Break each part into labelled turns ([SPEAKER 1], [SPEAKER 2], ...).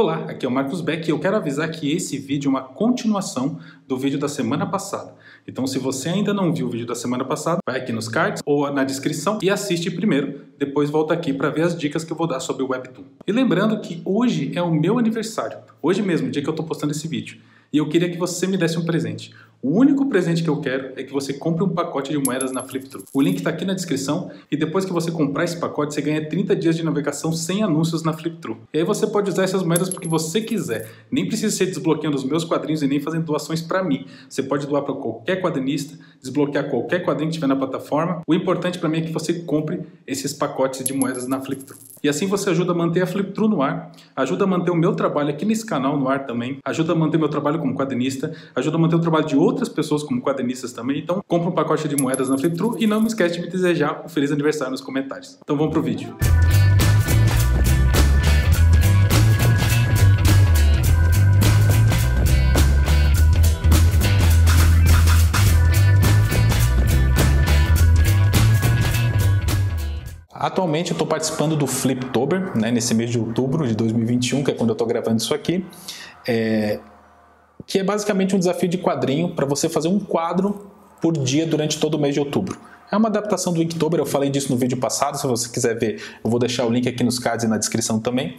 [SPEAKER 1] Olá, aqui é o Marcos Beck e eu quero avisar que esse vídeo é uma continuação do vídeo da semana passada. Então, se você ainda não viu o vídeo da semana passada, vai aqui nos cards ou na descrição e assiste primeiro, depois volta aqui para ver as dicas que eu vou dar sobre o Webtoon. E lembrando que hoje é o meu aniversário, hoje mesmo, o dia que eu estou postando esse vídeo. E eu queria que você me desse um presente. O único presente que eu quero é que você compre um pacote de moedas na Flipthrough. O link está aqui na descrição e depois que você comprar esse pacote, você ganha 30 dias de navegação sem anúncios na Flipthrough. E aí você pode usar essas moedas porque você quiser. Nem precisa ser desbloqueando os meus quadrinhos e nem fazendo doações para mim. Você pode doar para qualquer quadrinista, desbloquear qualquer quadrinho que tiver na plataforma. O importante para mim é que você compre esses pacotes de moedas na Flipthrough. E assim você ajuda a manter a Flipthrough no ar, ajuda a manter o meu trabalho aqui nesse canal no ar também, ajuda a manter meu trabalho como quadrinista, ajuda a manter o trabalho de outras pessoas como quadrinistas também. Então, compra um pacote de moedas na Flipthrough e não me esquece de me desejar um feliz aniversário nos comentários. Então vamos pro vídeo. Atualmente eu estou participando do Fliptober, né, nesse mês de outubro de 2021, que é quando eu estou gravando isso aqui, que é basicamente um desafio de quadrinho para você fazer um quadro por dia durante todo o mês de outubro. É uma adaptação do Inktober, eu falei disso no vídeo passado, se você quiser ver, eu vou deixar o link aqui nos cards e na descrição também.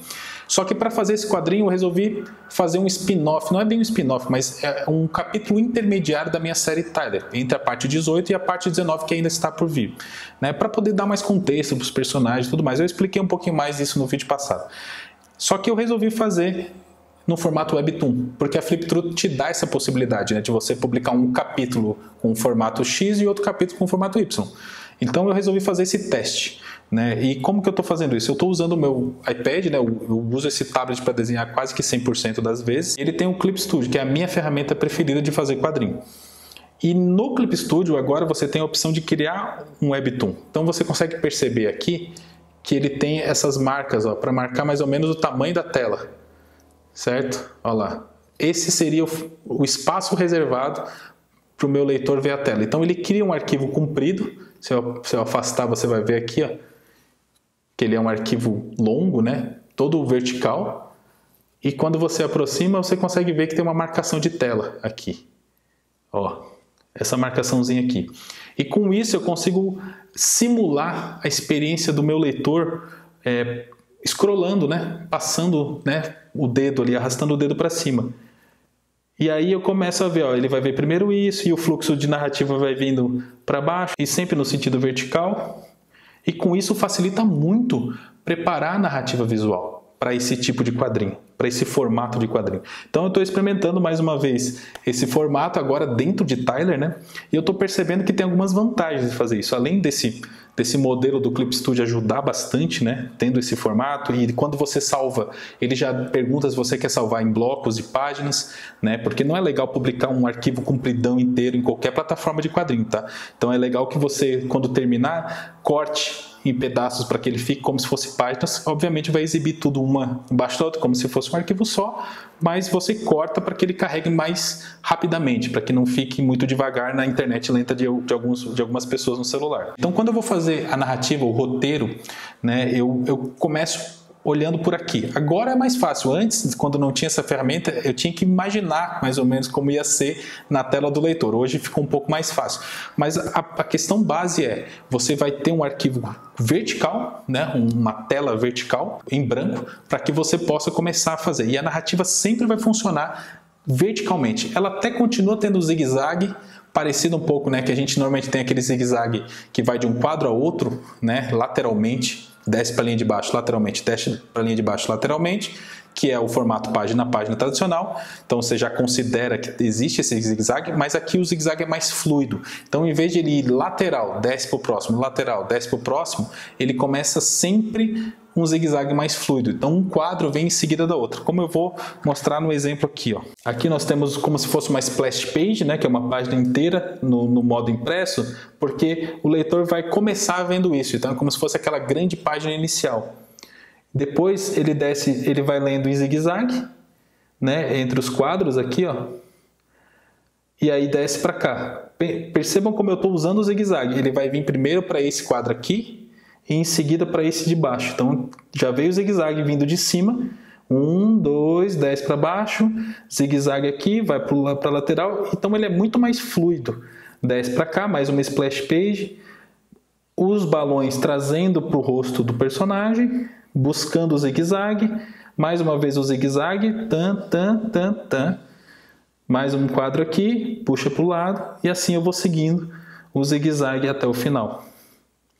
[SPEAKER 1] Só que para fazer esse quadrinho eu resolvi fazer um spin-off, não é bem um spin-off, mas é um capítulo intermediário da minha série Tyler, entre a parte 18 e a parte 19 que ainda está por vir, né, para poder dar mais contexto para os personagens e tudo mais. Eu expliquei um pouquinho mais isso no vídeo passado. Só que eu resolvi fazer no formato Webtoon, porque a Flipthrough te dá essa possibilidade, né, de você publicar um capítulo com formato X e outro capítulo com formato Y. Então eu resolvi fazer esse teste, né? E como que eu estou fazendo isso? Eu estou usando o meu iPad, né? Eu uso esse tablet para desenhar quase que 100% das vezes. Ele tem o Clip Studio, que é a minha ferramenta preferida de fazer quadrinho. E no Clip Studio agora você tem a opção de criar um Webtoon. Então você consegue perceber aqui que ele tem essas marcas, para marcar mais ou menos o tamanho da tela. Certo? Olha lá. Esse seria o espaço reservado para o meu leitor ver a tela. Então ele cria um arquivo comprido. Se eu afastar, você vai ver aqui, ó, que ele é um arquivo longo, né? Todo vertical. E quando você aproxima, você consegue ver que tem uma marcação de tela aqui. Ó, essa marcaçãozinha aqui. E com isso eu consigo simular a experiência do meu leitor scrollando, né? Passando, né, o dedo ali, arrastando o dedo para cima. E aí eu começo a ver, ó, ele vai ver primeiro isso e o fluxo de narrativa vai vindo para baixo e sempre no sentido vertical. E com isso facilita muito preparar a narrativa visual para esse tipo de quadrinho, para esse formato de quadrinho. Então eu estou experimentando mais uma vez esse formato agora dentro de Tyler, né? E eu estou percebendo que tem algumas vantagens de fazer isso. Além desse modelo do Clip Studio ajudar bastante, né? Tendo esse formato, e quando você salva, ele já pergunta se você quer salvar em blocos e páginas, né? Porque não é legal publicar um arquivo compridão inteiro em qualquer plataforma de quadrinho, tá? Então é legal que você, quando terminar, corte em pedaços para que ele fique como se fosse páginas. Obviamente vai exibir tudo uma embaixo da outra como se fosse um arquivo só, mas você corta para que ele carregue mais rapidamente, para que não fique muito devagar na internet lenta de algumas pessoas no celular. Então quando eu vou fazer a narrativa, o roteiro, né, eu começo olhando por aqui. Agora é mais fácil. Antes, quando não tinha essa ferramenta, eu tinha que imaginar mais ou menos como ia ser na tela do leitor. Hoje ficou um pouco mais fácil. Mas a questão base é, você vai ter um arquivo vertical, né, uma tela vertical em branco, para que você possa começar a fazer. E a narrativa sempre vai funcionar verticalmente. Ela até continua tendo zigue-zague, parecido um pouco, né, que a gente normalmente tem aquele zigue-zague que vai de um quadro a outro, né, lateralmente, desce para a linha de baixo lateralmente, desce para a linha de baixo lateralmente, que é o formato página a página tradicional. Então você já considera que existe esse zigue-zague, mas aqui o zigue-zague é mais fluido. Então em vez de ele ir lateral, desce para o próximo, lateral, desce para o próximo, ele começa sempre um zigue-zague mais fluido. Então um quadro vem em seguida da outra, como eu vou mostrar no exemplo aqui, ó. Aqui nós temos como se fosse uma splash page, né, que é uma página inteira no modo impresso, porque o leitor vai começar vendo isso. Então é como se fosse aquela grande página inicial. Depois ele desce, ele vai lendo em zigue-zague, né, entre os quadros aqui, ó, e aí desce para cá. Percebam como eu estou usando o zigue-zague. Ele vai vir primeiro para esse quadro aqui e em seguida para esse de baixo. Então já veio o zigue-zague vindo de cima, 1, 2, 10 para baixo, zigue-zague aqui, vai para a lateral, então ele é muito mais fluido. 10 para cá, mais uma splash page, os balões trazendo para o rosto do personagem, buscando o zigue-zague, mais uma vez o zigue-zague, tan, tan, tan, tan, mais um quadro aqui, puxa para o lado, e assim eu vou seguindo o zigue-zague até o final.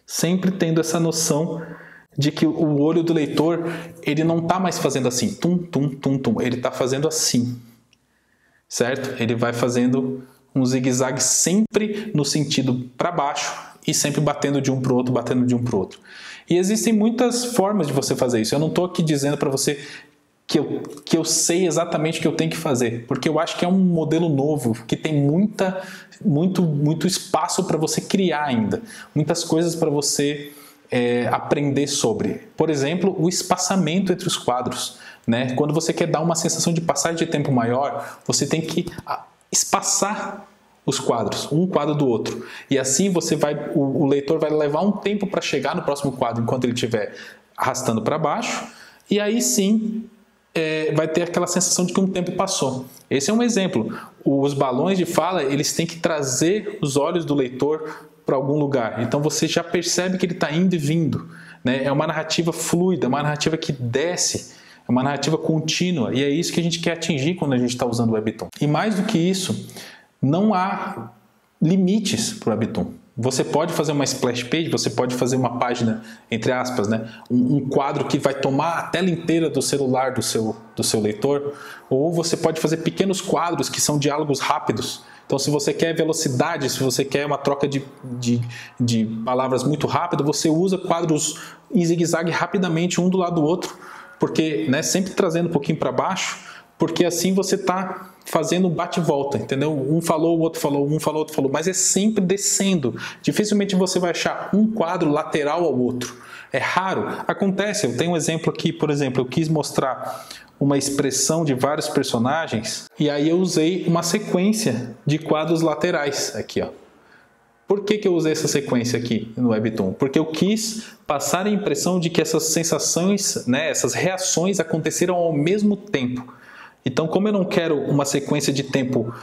[SPEAKER 1] Sempre tendo essa noção de que o olho do leitor, ele não está mais fazendo assim, tum, tum, tum, tum, ele está fazendo assim, certo? Ele vai fazendo um zigue-zague sempre no sentido para baixo e sempre batendo de um para o outro, batendo de um para o outro. E existem muitas formas de você fazer isso. Eu não estou aqui dizendo para você que eu sei exatamente o que eu tenho que fazer, porque eu acho que é um modelo novo, que tem muito espaço para você criar ainda, muitas coisas para você aprender sobre. Por exemplo, o espaçamento entre os quadros, né? Quando você quer dar uma sensação de passagem de tempo maior, você tem que espaçar os quadros, um quadro do outro. E assim o leitor vai levar um tempo para chegar no próximo quadro, enquanto ele estiver arrastando para baixo, e aí sim vai ter aquela sensação de que um tempo passou. Esse é um exemplo. Os balões de fala, eles têm que trazer os olhos do leitor para algum lugar. Então você já percebe que ele está indo e vindo, né? É uma narrativa fluida, uma narrativa que desce, é uma narrativa contínua, e é isso que a gente quer atingir quando a gente está usando o Webtoon. E mais do que isso, não há limites para o Webtoon. Você pode fazer uma splash page, você pode fazer uma página, entre aspas, né? Um quadro que vai tomar a tela inteira do celular do seu leitor, ou você pode fazer pequenos quadros que são diálogos rápidos. Então, se você quer velocidade, se você quer uma troca de palavras muito rápido, você usa quadros em zigue-zague rapidamente, um do lado do outro, porque, né, sempre trazendo um pouquinho para baixo, porque assim você está fazendo um bate-volta, entendeu? Um falou, o outro falou, um falou, o outro falou, mas é sempre descendo. Dificilmente você vai achar um quadro lateral ao outro. É raro. Acontece, eu tenho um exemplo aqui, por exemplo, eu quis mostrar uma expressão de vários personagens e aí eu usei uma sequência de quadros laterais aqui, ó. Por que eu usei essa sequência aqui no Webtoon? Porque eu quis passar a impressão de que essas sensações, né, essas reações aconteceram ao mesmo tempo. Então, como eu não quero uma sequência de tempo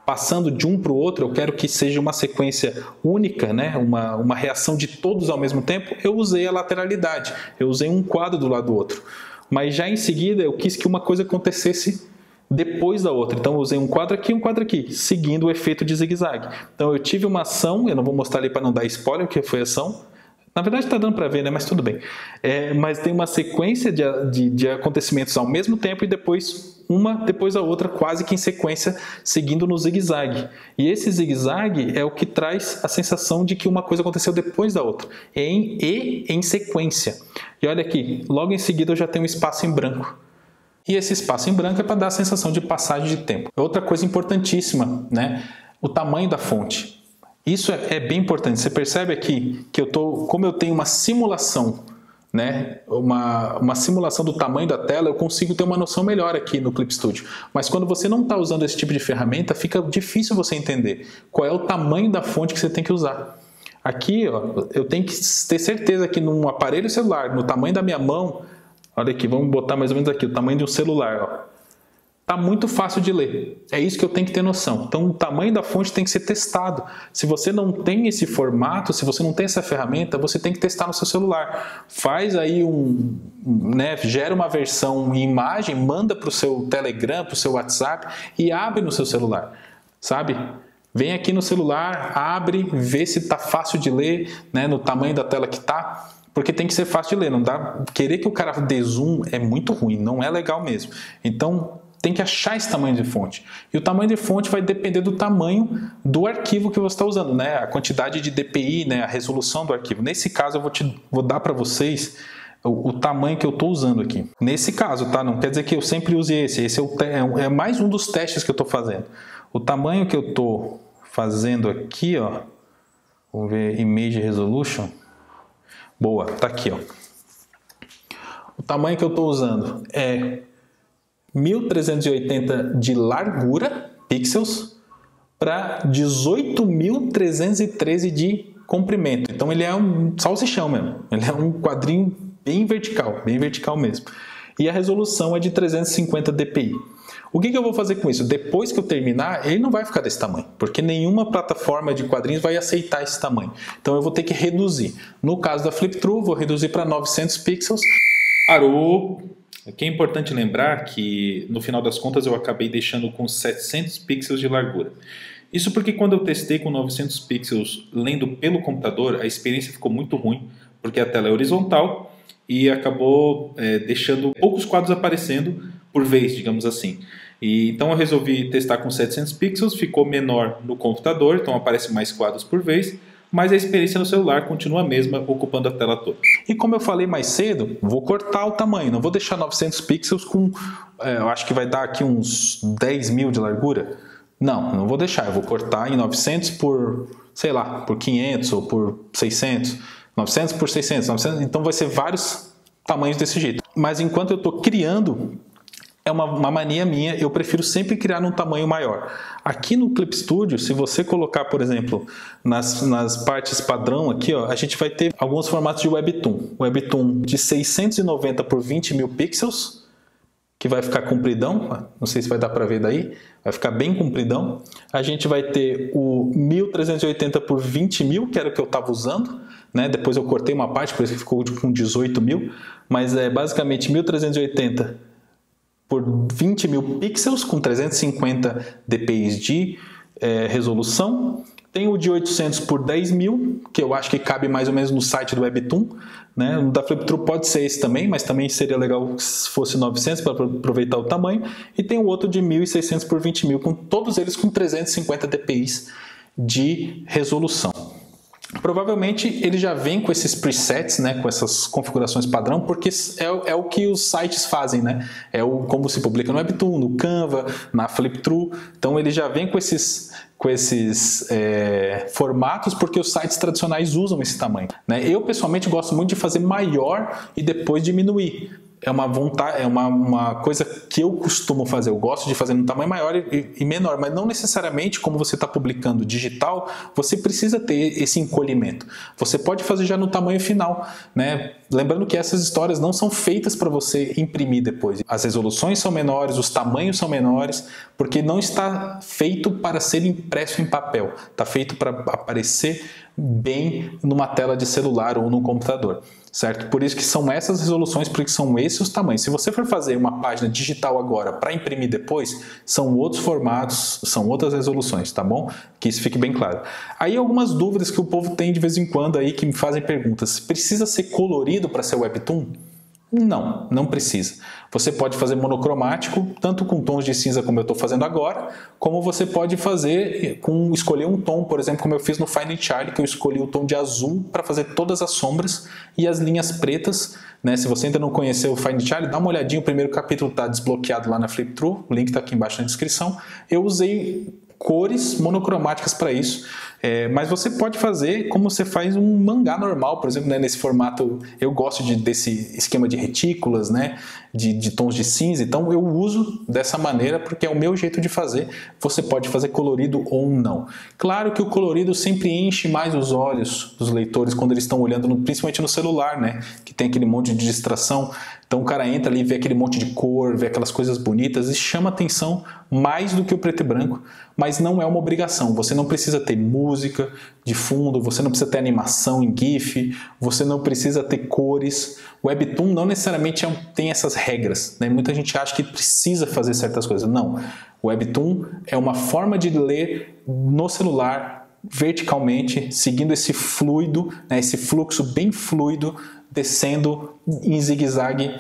[SPEAKER 1] passando de um para o outro, eu quero que seja uma sequência única, né? uma reação de todos ao mesmo tempo, eu usei a lateralidade, eu usei um quadro do lado do outro. Mas já em seguida eu quis que uma coisa acontecesse depois da outra. Então eu usei um quadro aqui, seguindo o efeito de zigue-zague. Então eu tive uma ação, eu não vou mostrar ali para não dar spoiler, que foi a ação. Na verdade está dando para ver, né? Mas tudo bem. Mas tem uma sequência de acontecimentos ao mesmo tempo e depois uma depois a outra, quase que em sequência, seguindo no zigue-zague. E esse zigue-zague é o que traz a sensação de que uma coisa aconteceu depois da outra, em sequência. E olha aqui, logo em seguida eu já tenho um espaço em branco. E esse espaço em branco é para dar a sensação de passagem de tempo. Outra coisa importantíssima, né? O tamanho da fonte. Isso é bem importante. Você percebe aqui que como eu tenho uma simulação, né? Uma simulação do tamanho da tela, eu consigo ter uma noção melhor aqui no Clip Studio. Mas quando você não está usando esse tipo de ferramenta, fica difícil você entender qual é o tamanho da fonte que você tem que usar. Aqui, ó, eu tenho que ter certeza que num aparelho celular, no tamanho da minha mão, olha aqui, vamos botar mais ou menos aqui, o tamanho de um celular, ó. Tá muito fácil de ler. É isso que eu tenho que ter noção. Então, o tamanho da fonte tem que ser testado. Se você não tem esse formato, se você não tem essa ferramenta, você tem que testar no seu celular. Faz aí gera uma versão em imagem, manda para o seu Telegram, para o seu WhatsApp e abre no seu celular, sabe? Vem aqui no celular, abre, vê se tá fácil de ler, né, no tamanho da tela que tá. Porque tem que ser fácil de ler. Não dá. Querer que o cara dê zoom é muito ruim, não é legal mesmo. Então, tem que achar esse tamanho de fonte. E o tamanho de fonte vai depender do tamanho do arquivo que você está usando, né? A quantidade de DPI, né? A resolução do arquivo. Nesse caso, eu vou dar para vocês o tamanho que eu estou usando aqui. Nesse caso, tá? Não quer dizer que eu sempre use esse. Esse é mais um dos testes que eu estou fazendo. O tamanho que eu estou fazendo aqui, ó. Vamos ver Image Resolution. Boa, tá aqui, ó. O tamanho que eu estou usando é 1380 de largura, pixels, para 18.313 de comprimento. Então ele é um salsichão mesmo. Ele é um quadrinho bem vertical mesmo. e a resolução é de 350 dpi. O que eu vou fazer com isso? Depois que eu terminar, ele não vai ficar desse tamanho, porque nenhuma plataforma de quadrinhos vai aceitar esse tamanho. Então eu vou ter que reduzir. No caso da Flip-Thru, vou reduzir para 900 pixels.
[SPEAKER 2] Parou! Aqui é importante lembrar que, no final das contas, eu acabei deixando com 700 pixels de largura. Isso porque quando eu testei com 900 pixels lendo pelo computador, a experiência ficou muito ruim, porque a tela é horizontal e acabou deixando poucos quadros aparecendo por vez, digamos assim. Então eu resolvi testar com 700 pixels, ficou menor no computador, então aparece mais quadros por vez, mas a experiência no celular continua a mesma, ocupando a tela toda.
[SPEAKER 1] E como eu falei mais cedo, vou cortar o tamanho, não vou deixar 900 pixels com, eu acho que vai dar aqui uns 10 mil de largura. Não vou deixar, eu vou cortar em 900 por, sei lá, por 500 ou por 600, 900 por 600, 900, então vai ser vários tamanhos desse jeito. Mas enquanto eu estou criando, é uma mania minha, eu prefiro sempre criar num tamanho maior. Aqui no Clip Studio, se você colocar, por exemplo, nas partes padrão aqui, ó, a gente vai ter alguns formatos de Webtoon. Webtoon de 690 por 20 mil pixels, que vai ficar compridão, não sei se vai dar para ver daí, vai ficar bem compridão. A gente vai ter o 1380 por 20 mil, que era o que eu estava usando, né? Depois eu cortei uma parte, por isso que ficou com 18 mil, mas é basicamente 1380 por 20 mil pixels, com 350 dpi de resolução. Tem o de 800 por 10 mil, que eu acho que cabe mais ou menos no site do Webtoon, né? O da Flip-Thru pode ser esse também, mas também seria legal se fosse 900 para aproveitar o tamanho. E tem o outro de 1600 por 20 mil, com todos eles com 350 dpi de resolução. Provavelmente ele já vem com esses presets, né, com essas configurações padrão, porque é o que os sites fazem, né? Como se publica no Webtoon, no Canva, na Flip-Thru. Então ele já vem com esses formatos, porque os sites tradicionais usam esse tamanho, né? Eu pessoalmente gosto muito de fazer maior e depois diminuir. É uma vontade, é uma coisa que eu costumo fazer. Eu gosto de fazer num tamanho maior e menor, mas não necessariamente, como você está publicando digital, você precisa ter esse encolhimento. Você pode fazer já no tamanho final, né? Lembrando que essas histórias não são feitas para você imprimir depois. As resoluções são menores, os tamanhos são menores, porque não está feito para ser impresso em papel. Está feito para aparecer bem numa tela de celular ou no computador, certo? Por isso que são essas resoluções, porque são esses os tamanhos. Se você for fazer uma página digital agora para imprimir depois, são outros formatos, são outras resoluções, tá bom? Que isso fique bem claro. Aí algumas dúvidas que o povo tem de vez em quando aí, que me fazem perguntas. Precisa ser colorido para ser Webtoon? Não precisa. Você pode fazer monocromático, tanto com tons de cinza como eu estou fazendo agora, como você pode fazer escolher um tom, por exemplo, como eu fiz no Fine Charlie, que eu escolhi o tom de azul para fazer todas as sombras e as linhas pretas, né? Se você ainda não conheceu o Fine Charlie, dá uma olhadinha, o primeiro capítulo está desbloqueado lá na Flip-Thru, o link está aqui embaixo na descrição. Eu usei cores monocromáticas para isso. Mas você pode fazer como você faz um mangá normal, por exemplo, né? Nesse formato, eu gosto desse esquema de retículas, né? De tons de cinza, então eu uso dessa maneira porque é o meu jeito de fazer. Você pode fazer colorido ou não. Claro que o colorido sempre enche mais os olhos dos leitores quando eles estão olhando, principalmente no celular, né? Que tem aquele monte de distração. Então o cara entra ali, vê aquele monte de cor, vê aquelas coisas bonitas e chama atenção mais do que o preto e branco, mas não é uma obrigação. Você não precisa ter música de fundo, você não precisa ter animação em GIF, você não precisa ter cores. O Webtoon não necessariamente tem essas regras, né? Muita gente acha que precisa fazer certas coisas. Não, o Webtoon é uma forma de ler no celular verticalmente, seguindo esse fluido, né? Esse fluxo bem fluido, descendo em zigue-zague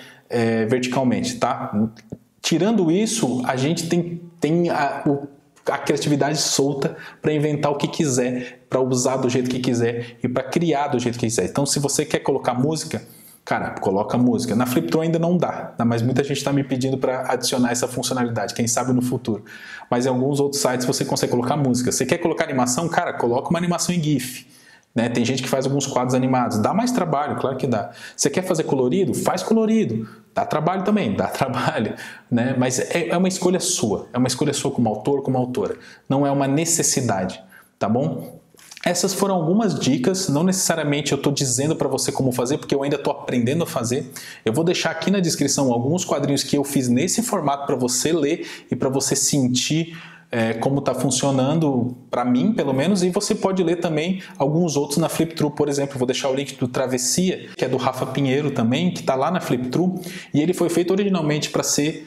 [SPEAKER 1] verticalmente, tá? Tirando isso, a gente tem a criatividade solta para inventar o que quiser, para usar do jeito que quiser e para criar do jeito que quiser. Então, se você quer colocar música, cara, coloca música. Na Flip-Thru ainda não dá, tá? Mas muita gente está me pedindo para adicionar essa funcionalidade, quem sabe no futuro. Mas em alguns outros sites você consegue colocar música. Você quer colocar animação? Cara, coloca uma animação em GIF. Né? Tem gente que faz alguns quadros animados, dá mais trabalho, claro que dá. Você quer fazer colorido? Faz colorido, dá trabalho também, dá trabalho, né? Mas é uma escolha sua como autor, como autora, não é uma necessidade, tá bom? Essas foram algumas dicas, não necessariamente eu estou dizendo para você como fazer, porque eu ainda estou aprendendo a fazer. Eu vou deixar aqui na descrição alguns quadrinhos que eu fiz nesse formato para você ler e para você sentir como está funcionando para mim, pelo menos, e você pode ler também alguns outros na Flip-Thru, por exemplo. Vou deixar o link do Travessia, que é do Rafa Pinheiro também, que está lá na Flip-Thru, e ele foi feito originalmente para ser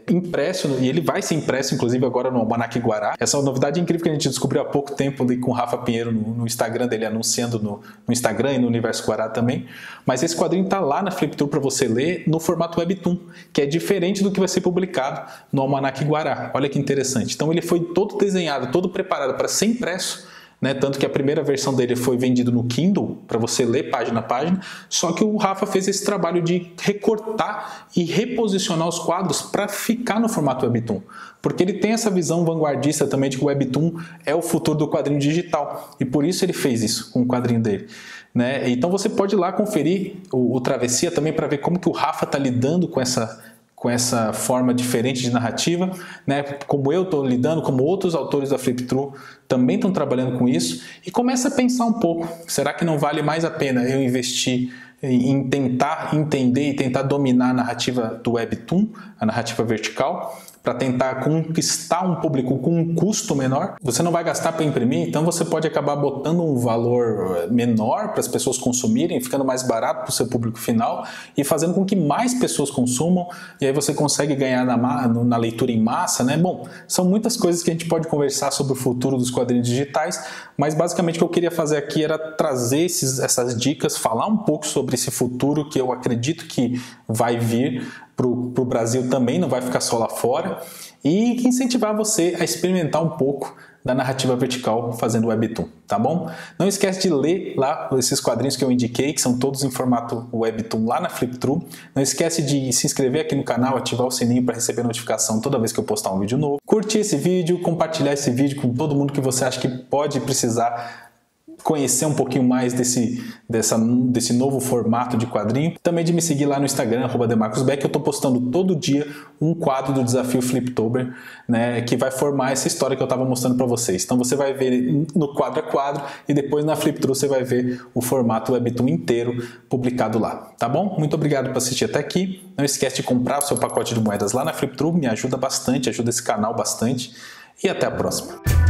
[SPEAKER 1] impresso, e ele vai ser impresso inclusive agora no Almanac Guará. Essa é uma novidade incrível que a gente descobriu há pouco tempo ali com o Rafa Pinheiro no Instagram dele, anunciando no Instagram e no Universo Guará também. Mas esse quadrinho está lá na Flip-Thru para você ler no formato Webtoon, que é diferente do que vai ser publicado no Almanac Guará. Olha que interessante. Então ele foi todo desenhado, todo preparado para ser impresso, né? Tanto que a primeira versão dele foi vendido no Kindle, para você ler página a página, só que o Rafa fez esse trabalho de recortar e reposicionar os quadros para ficar no formato Webtoon, porque ele tem essa visão vanguardista também de que o Webtoon é o futuro do quadrinho digital, e por isso ele fez isso com o quadrinho dele. Né? Então você pode ir lá conferir o Travessia também para ver como que o Rafa está lidando com essa forma diferente de narrativa, né? Como eu estou lidando, como outros autores da Flip-Thru também estão trabalhando com isso, e começa a pensar um pouco, será que não vale mais a pena eu investir em tentar entender e tentar dominar a narrativa do Webtoon, a narrativa vertical, para tentar conquistar um público com um custo menor? Você não vai gastar para imprimir, então você pode acabar botando um valor menor para as pessoas consumirem, ficando mais barato para o seu público final e fazendo com que mais pessoas consumam, e aí você consegue ganhar na leitura em massa, né? Bom, são muitas coisas que a gente pode conversar sobre o futuro dos quadrinhos digitais, mas basicamente o que eu queria fazer aqui era trazer essas dicas, falar um pouco sobre esse futuro que eu acredito que vai vir para o Brasil também, não vai ficar só lá fora, e incentivar você a experimentar um pouco da narrativa vertical fazendo Webtoon, tá bom? Não esquece de ler lá esses quadrinhos que eu indiquei, que são todos em formato Webtoon lá na Flip-Thru. Não esquece de se inscrever aqui no canal, ativar o sininho para receber notificação toda vez que eu postar um vídeo novo. Curtir esse vídeo, compartilhar esse vídeo com todo mundo que você acha que pode precisar conhecer um pouquinho mais desse novo formato de quadrinho. Também de me seguir lá no Instagram, @demarcosbeck. Eu estou postando todo dia um quadro do desafio Fliptober, né, que vai formar essa história que eu estava mostrando para vocês. Então você vai ver no quadro a quadro, e depois na Flip-Thru você vai ver o formato Webtoon inteiro publicado lá, tá bom? Muito obrigado por assistir até aqui. Não esquece de comprar o seu pacote de moedas lá na Flip-Thru, me ajuda bastante, ajuda esse canal bastante, e até a próxima.